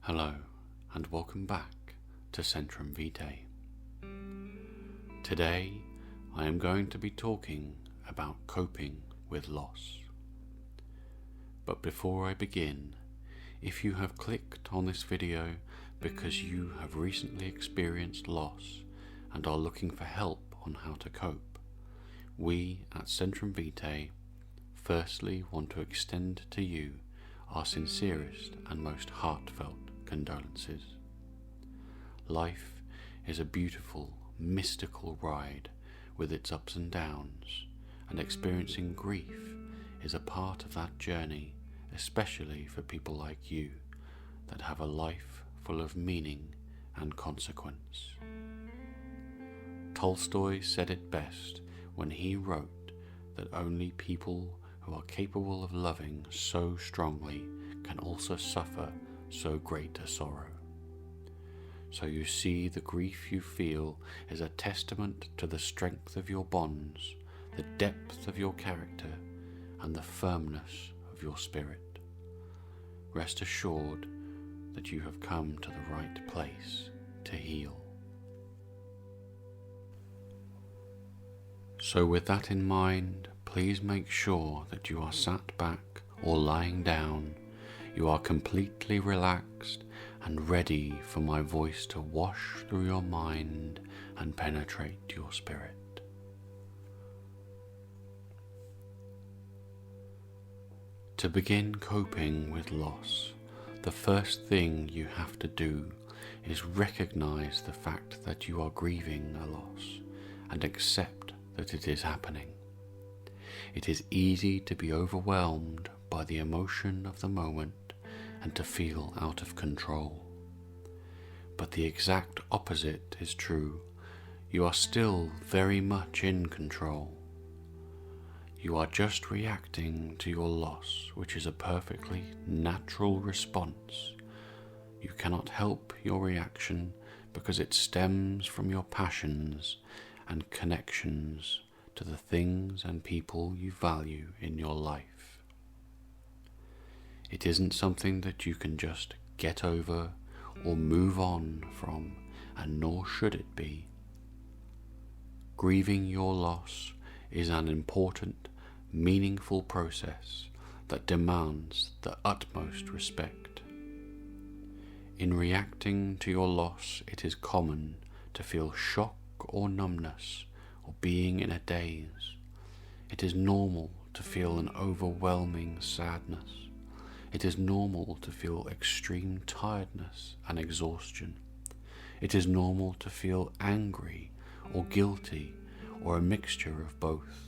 Hello and welcome back to Centrum Vitae. Today I am going to be talking about coping with loss. But before I begin, if you have clicked on this video because you have recently experienced loss and are looking for help on how to cope, we at Centrum Vitae firstly want to extend to you our sincerest and most heartfelt condolences. Life is a beautiful, mystical ride with its ups and downs, and experiencing grief is a part of that journey, especially for people like you that have a life full of meaning and consequence. Tolstoy said it best when he wrote that only people who are capable of loving so strongly can also suffer so great a sorrow. So you see, the grief you feel is a testament to the strength of your bonds, the depth of your character, and the firmness of your spirit. Rest assured that you have come to the right place to heal. So with that in mind, please make sure that you are sat back or lying down, you are completely relaxed and ready for my voice to wash through your mind and penetrate your spirit. To begin coping with loss, the first thing you have to do is recognize the fact that you are grieving a loss and accept that it is happening. It is easy to be overwhelmed by the emotion of the moment and to feel out of control. But the exact opposite is true. You are still very much in control. You are just reacting to your loss, which is a perfectly natural response. You cannot help your reaction because it stems from your passions and connections to the things and people you value in your life. It isn't something that you can just get over or move on from, and nor should it be. Grieving your loss is an important, meaningful process that demands the utmost respect. In reacting to your loss, it is common to feel shock or numbness or being in a daze. It is normal to feel an overwhelming sadness. It is normal to feel extreme tiredness and exhaustion. It is normal to feel angry or guilty or a mixture of both.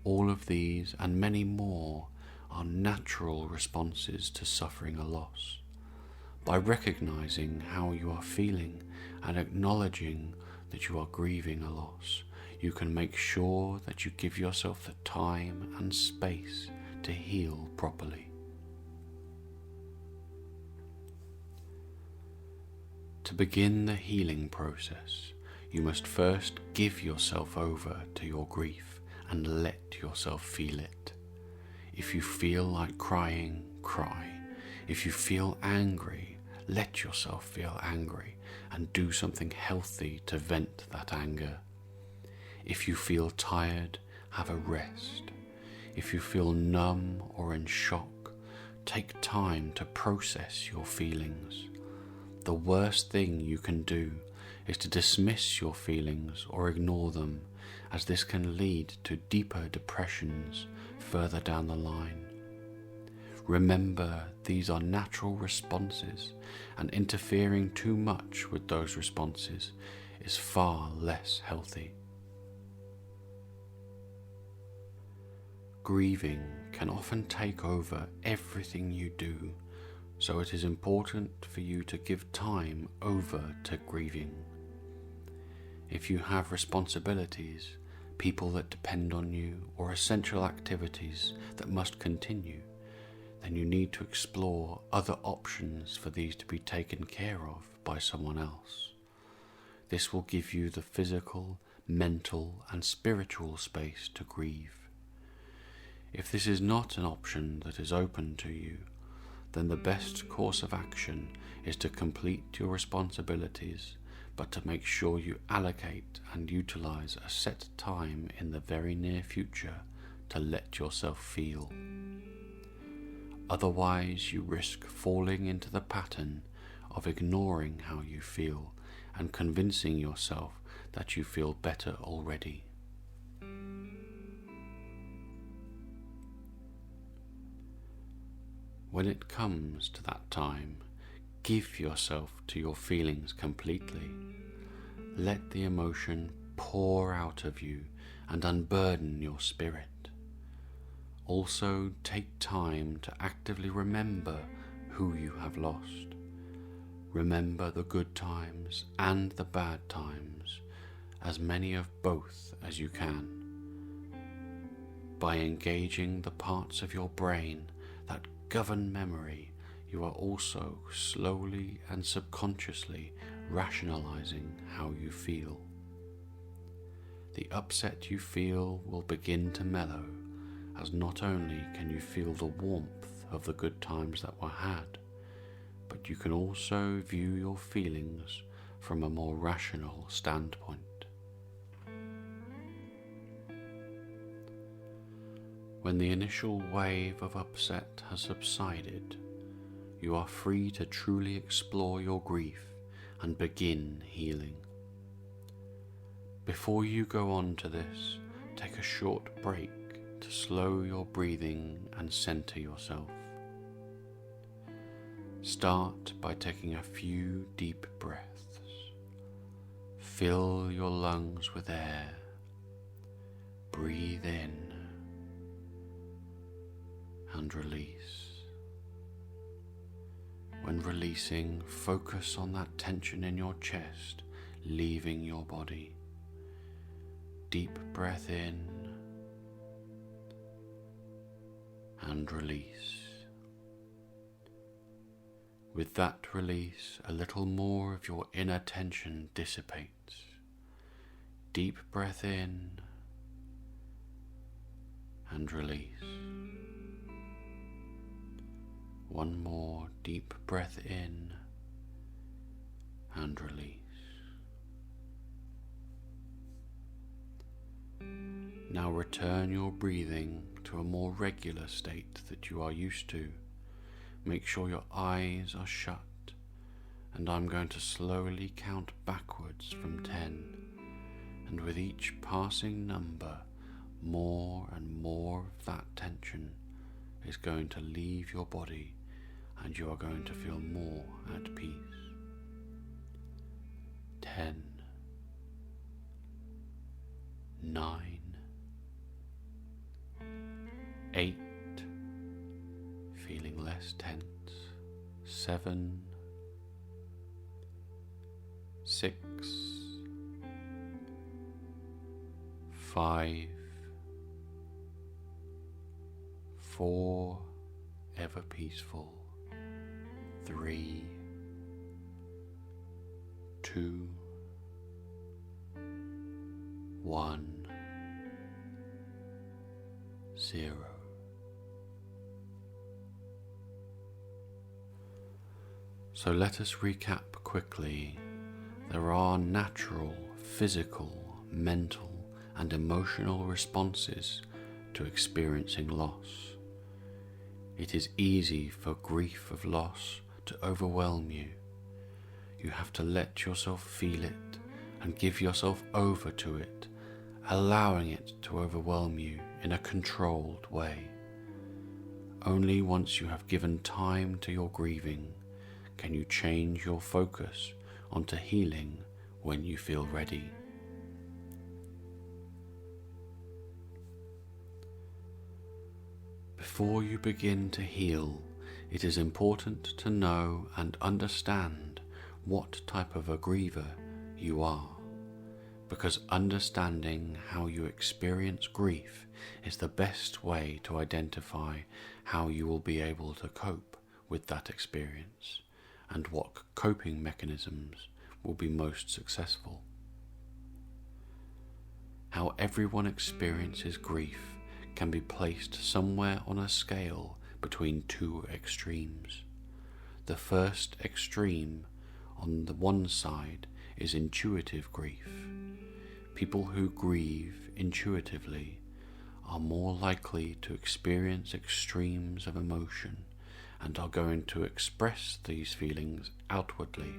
All of these and many more are natural responses to suffering a loss. By recognizing how you are feeling and acknowledging that you are grieving a loss, you can make sure that you give yourself the time and space to heal properly. To begin the healing process, you must first give yourself over to your grief and let yourself feel it. If you feel like crying, cry. If you feel angry, let yourself feel angry and do something healthy to vent that anger. If you feel tired, have a rest. If you feel numb or in shock, take time to process your feelings. The worst thing you can do is to dismiss your feelings or ignore them, as this can lead to deeper depressions further down the line. Remember, these are natural responses, and interfering too much with those responses is far less healthy. Grieving can often take over everything you do, so it is important for you to give time over to grieving. If you have responsibilities, people that depend on you, or essential activities that must continue, then you need to explore other options for these to be taken care of by someone else. This will give you the physical, mental, and spiritual space to grieve. If this is not an option that is open to you, then the best course of action is to complete your responsibilities, but to make sure you allocate and utilize a set time in the very near future to let yourself feel. Otherwise, you risk falling into the pattern of ignoring how you feel and convincing yourself that you feel better already. When it comes to that time, give yourself to your feelings completely. Let the emotion pour out of you and unburden your spirit. Also, take time to actively remember who you have lost. Remember the good times and the bad times, as many of both as you can. By engaging the parts of your brain that govern memory, you are also slowly and subconsciously rationalizing how you feel. The upset you feel will begin to mellow, as not only can you feel the warmth of the good times that were had, but you can also view your feelings from a more rational standpoint. When the initial wave of upset has subsided, you are free to truly explore your grief and begin healing. Before you go on to this, take a short break to slow your breathing and center yourself. Start by taking a few deep breaths. Fill your lungs with air. Breathe in and release. When releasing, focus on that tension in your chest, leaving your body. Deep breath in and release. With that release, a little more of your inner tension dissipates. Deep breath in and release. One more deep breath in and release. Now return your breathing to a more regular state that you are used to. Make sure your eyes are shut, and I'm going to slowly count backwards from 10, and with each passing number, more and more of that tension is going to leave your body, and you are going to feel more at peace. 10, 9, 8, feeling less tense, 7, 6, 5, 4, ever peaceful, 3, 2, 1, 0. So let us recap quickly. There are natural, physical, mental, and emotional responses to experiencing loss. It is easy for grief of loss to overwhelm you. You have to let yourself feel it and give yourself over to it, allowing it to overwhelm you in a controlled way. Only once you have given time to your grieving can you change your focus onto healing when you feel ready. Before you begin to heal, it is important to know and understand what type of a griever you are, because understanding how you experience grief is the best way to identify how you will be able to cope with that experience and what coping mechanisms will be most successful. How everyone experiences grief can be placed somewhere on a scale between two extremes. The first extreme on the one side is intuitive grief. People who grieve intuitively are more likely to experience extremes of emotion and are going to express these feelings outwardly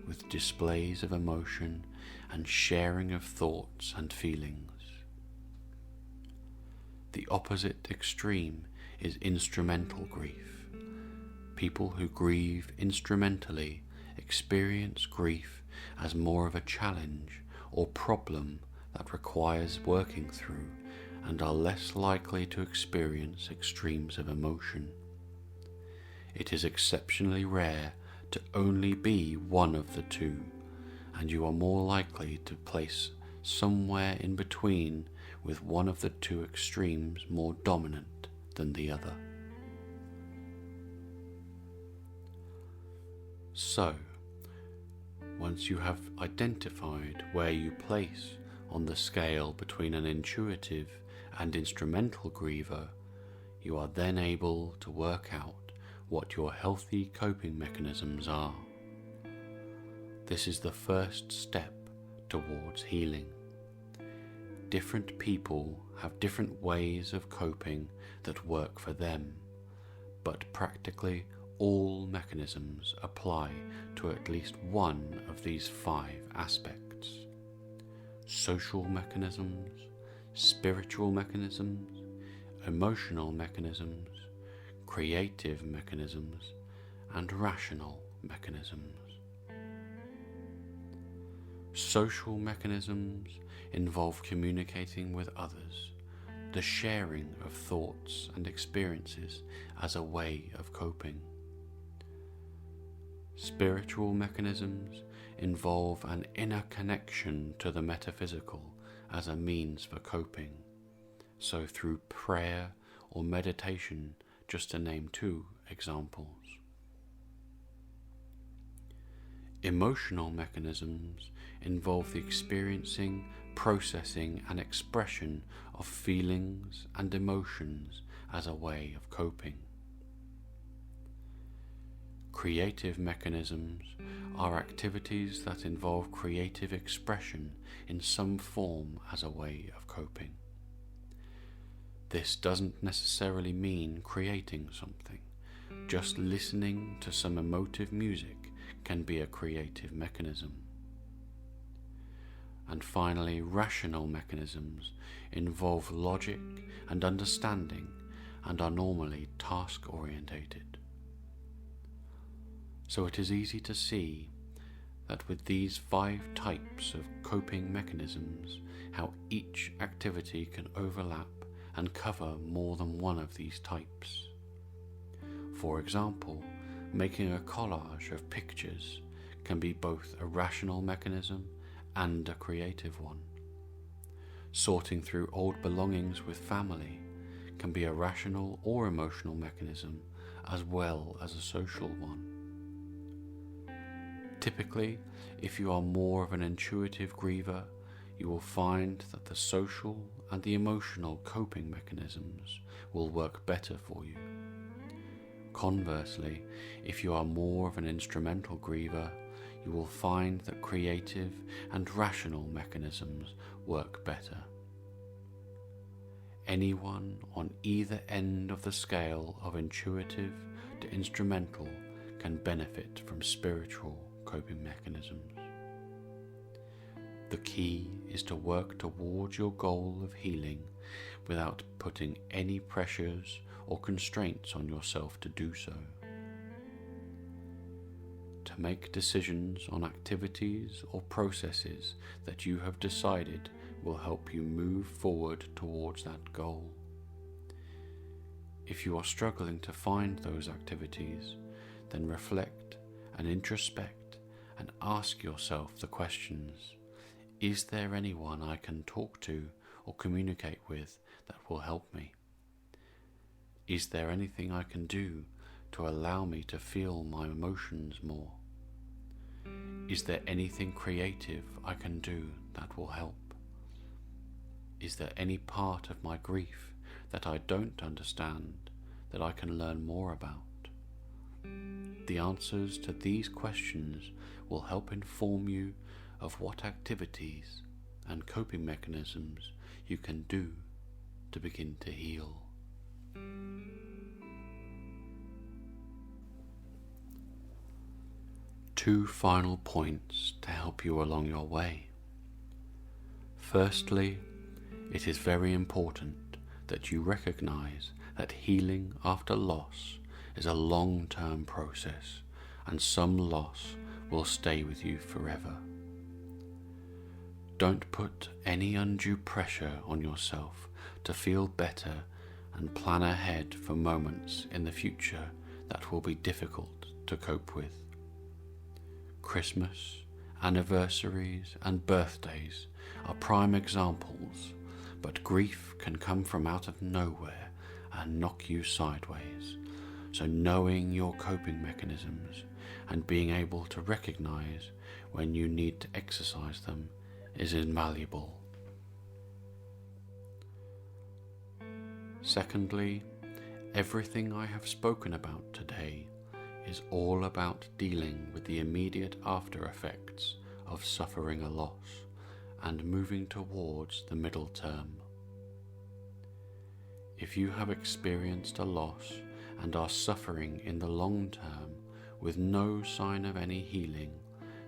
with displays of emotion and sharing of thoughts and feelings. The opposite extreme is instrumental grief. People who grieve instrumentally experience grief as more of a challenge or problem that requires working through and are less likely to experience extremes of emotion. It is exceptionally rare to only be one of the two, and you are more likely to place somewhere in between, with one of the two extremes more dominant than the other. So, once you have identified where you place on the scale between an intuitive and instrumental griever, you are then able to work out what your healthy coping mechanisms are. This is the first step towards healing. Different people have different ways of coping that work for them, but practically all mechanisms apply to at least one of these 5 aspects: social mechanisms, spiritual mechanisms, emotional mechanisms, creative mechanisms, and rational mechanisms. Social mechanisms involve communicating with others, the sharing of thoughts and experiences as a way of coping. Spiritual mechanisms involve an inner connection to the metaphysical as a means for coping, so through prayer or meditation, just to name 2 examples. Emotional mechanisms involve the experiencing, processing, and expression of feelings and emotions as a way of coping. Creative mechanisms are activities that involve creative expression in some form as a way of coping. This doesn't necessarily mean creating something. Just listening to some emotive music can be a creative mechanism. And finally, rational mechanisms involve logic and understanding and are normally task-orientated. So it is easy to see that with these 5 types of coping mechanisms, how each activity can overlap and cover more than one of these types. For example, making a collage of pictures can be both a rational mechanism and a creative one. Sorting through old belongings with family can be a rational or emotional mechanism as well as a social one. Typically, if you are more of an intuitive griever, you will find that the social and the emotional coping mechanisms will work better for you. Conversely, if you are more of an instrumental griever, you will find that creative and rational mechanisms work better. Anyone on either end of the scale of intuitive to instrumental can benefit from spiritual coping mechanisms. The key is to work towards your goal of healing without putting any pressures or constraints on yourself to do so. To make decisions on activities or processes that you have decided will help you move forward towards that goal. If you are struggling to find those activities, then reflect and introspect and ask yourself the questions: is there anyone I can talk to or communicate with that will help me? Is there anything I can do to allow me to feel my emotions more? Is there anything creative I can do that will help? Is there any part of my grief that I don't understand that I can learn more about? The answers to these questions will help inform you of what activities and coping mechanisms you can do to begin to heal. Two final points to help you along your way. Firstly, it is very important that you recognize that healing after loss is a long-term process, and some loss will stay with you forever. Don't put any undue pressure on yourself to feel better and plan ahead for moments in the future that will be difficult to cope with. Christmas, anniversaries, and birthdays are prime examples, but grief can come from out of nowhere and knock you sideways. So knowing your coping mechanisms and being able to recognize when you need to exercise them is invaluable. Secondly, everything I have spoken about today is all about dealing with the immediate after effects of suffering a loss and moving towards the middle term. If you have experienced a loss and are suffering in the long term with no sign of any healing,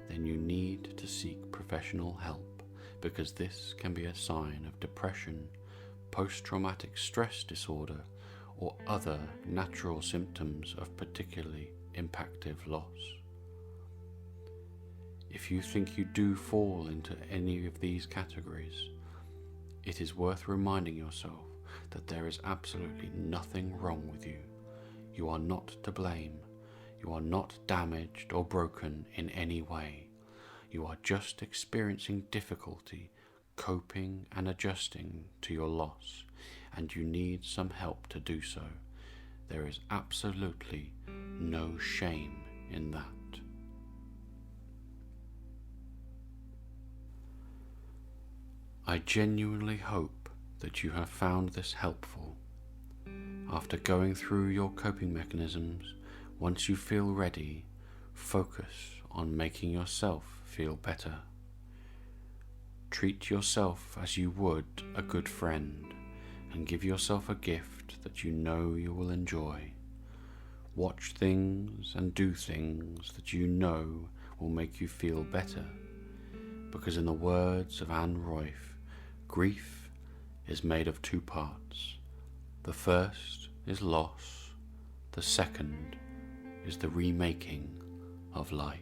then you need to seek professional help, because this can be a sign of depression, post-traumatic stress disorder, or other natural symptoms of particularly impactive loss. If you think you do fall into any of these categories, it is worth reminding yourself that there is absolutely nothing wrong with you. You are not to blame. You are not damaged or broken in any way. You are just experiencing difficulty coping and adjusting to your loss, and you need some help to do so. There is absolutely no shame in that. I genuinely hope that you have found this helpful. After going through your coping mechanisms, once you feel ready, focus on making yourself feel better. Treat yourself as you would a good friend, and give yourself a gift that you know you will enjoy. Watch things and do things that you know will make you feel better, because in the words of Anne Royf, grief is made of two parts. The first is loss, the second is the remaking of life.